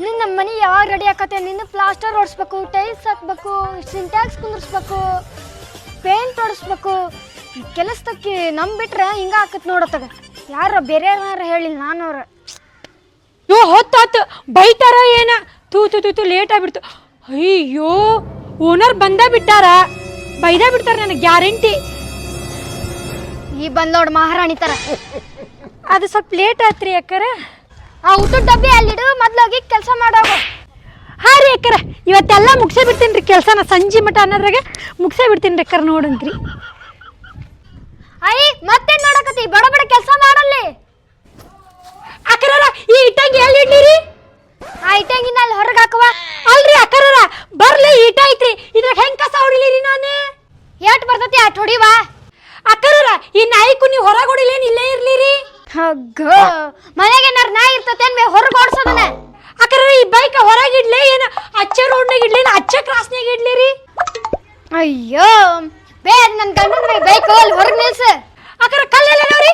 ನಿನ್ನ ಮನೆ ಯಾವಾಗ ರೆಡಿ ಆಕತ್ತೆ? ನಿನ್ನ ಪ್ಲಾಸ್ಟರ್ ಹೊಡಿಸ್ಬೇಕು, ಟೈಲ್ಸ್ ಹಾಕ್ಬೇಕು, ಸಿಂಟ್ಯಾಕ್ಸ್ ಕುಂದಿರ್ಸ್ಬೇಕು, ಪೇಂಟ್ ಹೊಡಿಸ್ಬೇಕು. ಕೆಲಸದಕ್ಕೆ ನಂಬಿಟ್ರೆ ಹಿಂಗ ಆಕತ್ ನೋಡತ್ತಗ. ಯಾರ ಬೇರೆ ಹೇಳಿಲ್ಲ ನಾನವ್ರ. ಹೊತ್ತಾತು ಬೈತಾರ ಏನ? ತೂ ತೂ ತೂ ಲೇಟ್ ಆಗ್ಬಿಡ್ತು. ಅಯ್ಯೋ ಓನರ್ ಬಂದ ಬಿಟ್ಟಾರ, ಬೈದ ಬಿಡ್ತಾರ ನನಗೆ ಗ್ಯಾರಂಟಿ. ಈ ಬಂದ್ ನೋಡ್ ಮಹಾರಾಣಿ ತರ. ಅದು ಸ್ವಲ್ಪ ಲೇಟ್ ಆತ್ರಿ ಅಕ್ಕರ. ಆ ಊಟದ ಡಬ್ಬಿ ಅಲ್ಲಿಡು, ಮೊದ್ಲೋಗಿ ಕೆಲಸ ಮಾಡೋಗ. ಹಾ ರೀ ಅಕ್ಕರ, ಇವತ್ತೆಲ್ಲ ಮುಗಿಸೇ ಬಿಡ್ತೀನಿ ರೀ ಕೆಲಸನ. ಸಂಜೆ ಮಠ ಅನ್ನೋದ್ರಾಗ ಮುಗಿಸೇ ಬಿಡ್ತೀನಿ ರೀ ಅಕ್ಕರ. ನೋಡಂತ್ರಿ ಅಯ್ಯ ಮತ್ತೇನ್ ಮಾಡಕತ್ತಿ? ಬಡ ಬಡ ಕೆಲಸ ಮಾಡಲ್ಲಿ. ಅಕ್ಕರ ಈ ಇಟ್ಟಂಗಿ ಎಲ್ಲಿ ಇಡ್ಲಿರಿ? ಆ ಇಟ್ಟಂಗಿನ ಅಲ್ಲಿ ಹೊರಗೆ ಹಾಕುವ. ಅಲ್ರಿ ಅಕ್ಕರ ಬರ್ಲಿ, ಈಟ ಐತ್ರಿ, ಇದ್ರಾಗ ಹೆಂಗ್ ಕಸ ಹೊಡಿಲಿರಿ ನಾನು? ಏಟ್ ಬರ್ತತಿ ಅಟ್ ಹೊಡಿವಾ. ಅಕ್ಕರ ಈ ನಾಯಿಕು ನೀವು ಹೊರಗೆ ಹೊಡಿಲೇನು ಇಲ್ಲೇ ಇರ್ಲಿರಿ? ಮನೆಗೆ ನಾಯಿ ಇರ್ತತೇನ್ ಹೊರಗೆ ಓಡಿಸೋದನ್ನ. ಅಕ್ಕರ ಈ ಬೈಕ್ ಹೊರಗಿಡ್ಲಿ ಏನ ಅಚ್ಚ ರೋಡ್ನಾಗ ಇಡ್ಲಿ, ಅಚ್ಚ ಕ್ರಾಸ್ನಾಗ ಇಡ್ಲಿರಿ? ಅಯ್ಯೋ ಬೇ, ನನ್ ಗಂಡನ ಬೈಕ್ ಅಲ್ಲಿ ಹೊರಗೆ ನಿಲ್ಸ. ಅಕ್ಕರ ಕಲ್ಲೆಲ್ಲ ನೋಡ್ರಿ.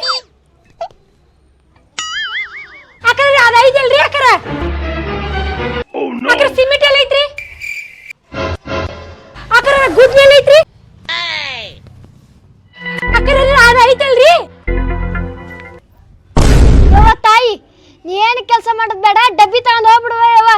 ಅಕ್ಕರ ಅದ ಐತಲ್ರಿ ಅಕ್ಕರ? ಅಕ್ಕರ ಸಿಮೆಂಟ್ ಎಲ್ಲ ಐತ್ರಿ? ಅಕ್ಕರ ಗುಡ್ ಮೇಲೆ ಐತ್ರಿ? ಅಕ್ಕರ ಅದ ಐತಲ್ರಿ? ಯವ್ವ ತಾಯಿ, ನೀ ಏನು ಕೆಲಸ ಮಾಡೋದ್ ಬೇಡ, ಡಬ್ಬಿ ತಗೊಂಡ್ ಹೋಗ್ಬಿಡುವ ಯವ್ವ.